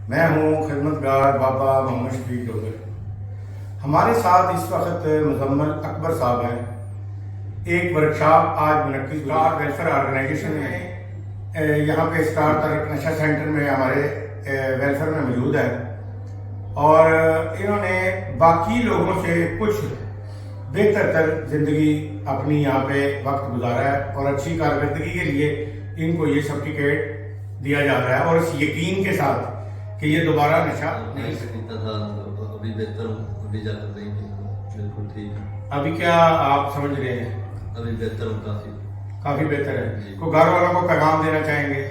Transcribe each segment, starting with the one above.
میں ہوں خدمتگار بابا محمد شفیق ڈوگر۔ ہمارے ساتھ اس وقت مزمل اکبر صاحب ہیں۔ ایک ورکشاپ آج منعقد اسٹار ویلفیئر آرگنائزیشن ہے، یہاں پہ اسٹار ترک نشہ سینٹر میں ہمارے ویلفیئر میں موجود ہے، اور انہوں نے باقی لوگوں سے کچھ بہتر تر زندگی اپنی یہاں پہ وقت گزارا ہے، اور اچھی کارکردگی کے لیے ان کو یہ سرٹیفکیٹ دیا جا رہا ہے، اور اس یقین کے ساتھ کہ یہ دوبارہ نشہ نہیں کرتا تھا۔ ابھی بہتر ہوں، ابھی جا کر نہیں بالکل ٹھیک ہے۔ ابھی کیا آپ سمجھ رہے ہیں؟ ابھی بہتر ہوں، کافی بہتر ہے۔ کو گھر والوں کو پیغام دینا چاہیں گے،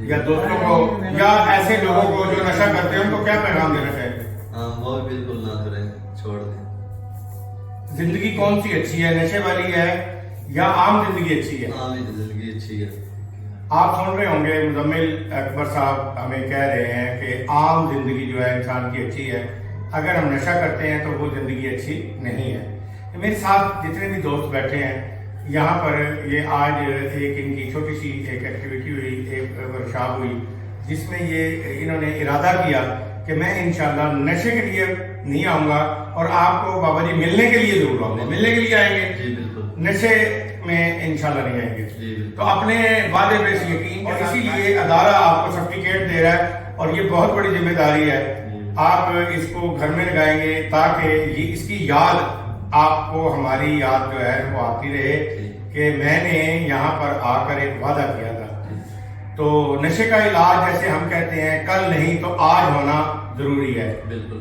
یا دوستوں کو، یا ایسے لوگوں کو جو نشہ کرتے ہیں ان کو کیا پیغام دینا چاہیں گے؟ ہاں، وہ بالکل نہ کریں، چھوڑ دیں۔ زندگی کون سی اچھی ہے، نشے والی ہے یا عام زندگی اچھی ہے؟ عام زندگی اچھی ہے۔ آپ سن رہے ہوں گے مزمل اکبر صاحب ہمیں کہہ رہے ہیں کہ عام زندگی جو ہے انسان کی اچھی ہے، اگر ہم نشہ کرتے ہیں تو وہ زندگی اچھی نہیں ہے۔ میرے ساتھ جتنے بھی دوست بیٹھے ہیں یہاں پر، یہ آج ایک ان کی چھوٹی سی ایک ایکٹیویٹی ہوئی، ایک ورکشاپ ہوئی، جس میں یہ انہوں نے ارادہ کیا کہ میں انشاءاللہ نشے کے لیے نہیں آؤں گا، اور آپ کو بابا جی ملنے کے لیے ضرور آؤں گا۔ ملنے کے لیے آئیں گے؟ جی بالکل۔ نشے میں انشاءاللہ نہیں آئیں گے۔ جی بالکل۔ تو اپنے وعدے پہ یقین، اور اسی لیے ادارہ آپ کو سرٹیفکیٹ دے رہا ہے، اور یہ بہت بڑی ذمہ داری ہے۔ آپ اس کو گھر میں لگائیں گے تاکہ یہ اس کی یاد آپ کو، ہماری یاد جو ہے وہ آتی رہے کہ میں نے یہاں پر آ کر ایک وعدہ کیا تھا۔ تو نشے کا علاج جیسے ہم کہتے ہیں کل نہیں تو آج ہونا ضروری ہے۔ بالکل۔